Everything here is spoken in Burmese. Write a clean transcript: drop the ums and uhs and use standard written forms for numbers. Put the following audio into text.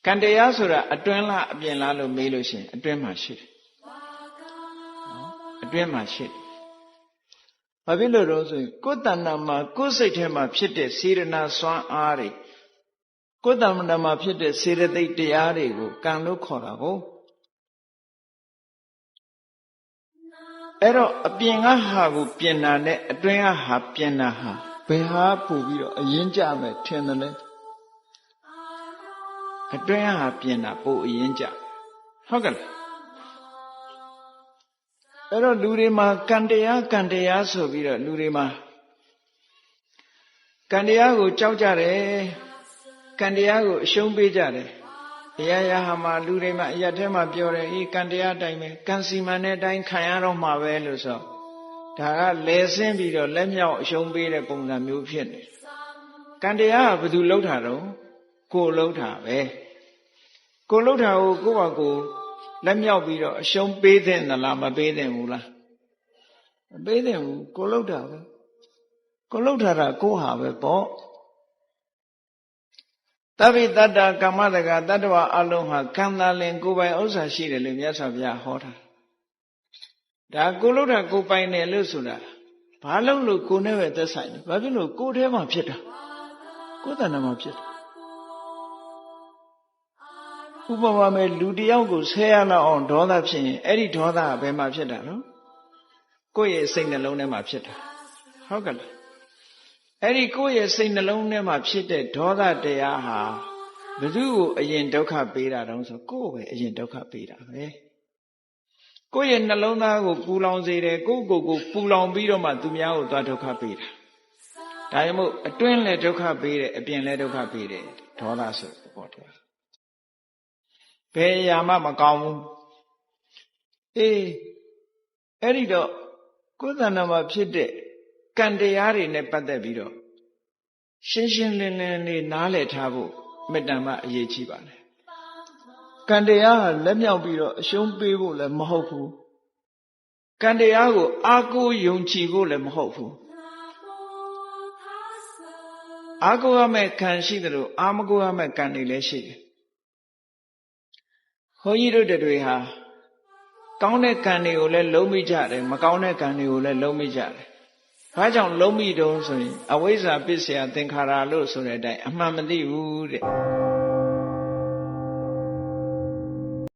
ကံတရားဆိုတာအတွင်းလားအပြင်လားလို့မေးလို့ရှိရင်အတွင်းမှာရှိတယ်အတွင်းမှာရှိတယ်ဘာဖြစ်လို့တော့ဆိုရင်ကိုယ်တဏ္ဍာမှာကိုယ်စိတ်ထဲမှာဖြစ်တဲ့စေရနာစွမ်းအားတွေကိုယ်တဏ္ဍာမှာဖြစ်တဲ့စေရသိက်တရားတွေကိုကံလို့ခေါ်တာကိုအဲ့တော့အပြင်ကဟာကိုပြင်တာနဲ့အတွင်းကဟာပြင်တာဟာဘယ်ဟာပို့ပြီးတော့အရင်ကြမယ်ထင်တယ်လဲအတွင်းဟာပြင်တာပို့အရင်ကြဟုတ်ကဲ့အဲ့တော့လူတွေမှာကံတရားဆိုပြီးတော့လူတွေမှာကံတရားကိုကြောက်ကြတယ်ကံတရားကိုအရှုံးပေးကြတယ်အရာရာဟာမှာလူတွေမှာအရာထဲမှာပြောတယ်အေးကံတရားတိုင်းပဲကံစီမံတဲ့အတိုင်းခံရတော့မှာပဲလို့ဆိုဒါကလဲဆင်းပြီးတော့လက်မြောက်အရှုံးပေးတဲ့ပုံစံမျိုးဖြစ်နေကံတရားကဘယ်သူလှုပ်တာတော့ကိုလှုပ်တာပဲကိုလှုပ်တာကိုကိုယ့်ဘာကိုလက်မြောက်ပြီးတော့အရှုံးပေးတဲ့နလားမပေးတဲ့ဘူးလားမပေးတဲ့ဘူးကိုလှုပ်တာပဲကိုလှုပ်တာကကိုဟာပဲပေါ့တပိတ္တကမ္မတကတတ္တဝအလုံးဟာကံသာလင်ကိုယ်ပိုင်ဥစ္စာရှိတယ်လို့မြတ်စွာဘုရားဟောတာဒါကိုလှုပ်တာကိုပိုင်တယ်လို့ဆိုတာဘာလို့လို့ကိုနဲ့ပဲသက်ဆိုင်တယ်ဘာဖြစ်လို့ကိုယ်ထဲမှာဖြစ်တာကိုယ်တဏ္ဍာမှာဖြစ်တာဥပမာမဲ့လူတယောက်ကိုဆဲရလောက်အောင်ဒေါသဖြစ်ရင်အဲ့ဒီဒေါသကဘယ်မှာဖြစ်တာနော်ကိုယ့်ရဲ့စိတ်နှလုံးထဲမှာဖြစ်တာဟုတ်ကဲ့လားအဲ့ဒီကိုယ့်ရဲ့စိတ်နှလုံးထဲမှာဖြစ်တဲ့ဒေါသတရားဟာဘယ်သူကိုအရင်ဒုက္ခပေးတာတုံးဆိုကိုယ်ပဲအရင်ဒုက္ခပေးတာပဲကိုယ့်ရဲ့နှလုံးသားကိုပူလောင်စေတယ်ကိုယ့်ကိုယ်ကိုပူလောင်ပြီးတော့မှသူများကိုသွားဒုက္ခပေးတာဒါကြောင့်မို့အတွင်းလည်းဒုက္ခပေးတယ်အပြင်လည်းဒုက္ခပေးတယ်ဒေါသဆိုပေါ့တရားဘယ်အရာမှမကောင်းဘူးအေးအဲ့ဒီတော့ကိုယ်တဏ္ဍာမှာဖြစ်တဲ့ကံတရားတွေနဲ့ပတ်သက်ပြီးတော့ရှင်းရှင်းလင်းလင်းလေးနားလည်ထားဖို့မေတ္တာမှအရေးကြီးပါတယ်ကံတရားဟာလက်မြောက်ပြီးတော့အရှုံးပေးဖို့လည်းမဟုတ်ဘူးကံတရားကိုအားကိုးယုံကြည်ဖို့လည်းမဟုတ်ဘူးအားကိုးရမယ့်ကံရှိတယ်လို့အားမကိုးရမယ့်ကံတွေလည်းရှိတယ်ခွန်ကြီးတို့တွေဟာကောင်းတဲ့ကံတွေကိုလည်းလုံးမိကြတယ်မကောင်းတဲ့ကံတွေကိုလည်းလုံးမိကြတယ်ဘာကြောင့်လုံးမိတုံးဆိုရင်အဝိဇ္ဇာပစ္စယသင်္ခါရလို့ဆိုတဲ့အတိုင်းအမှန်မသိဘူးတဲ့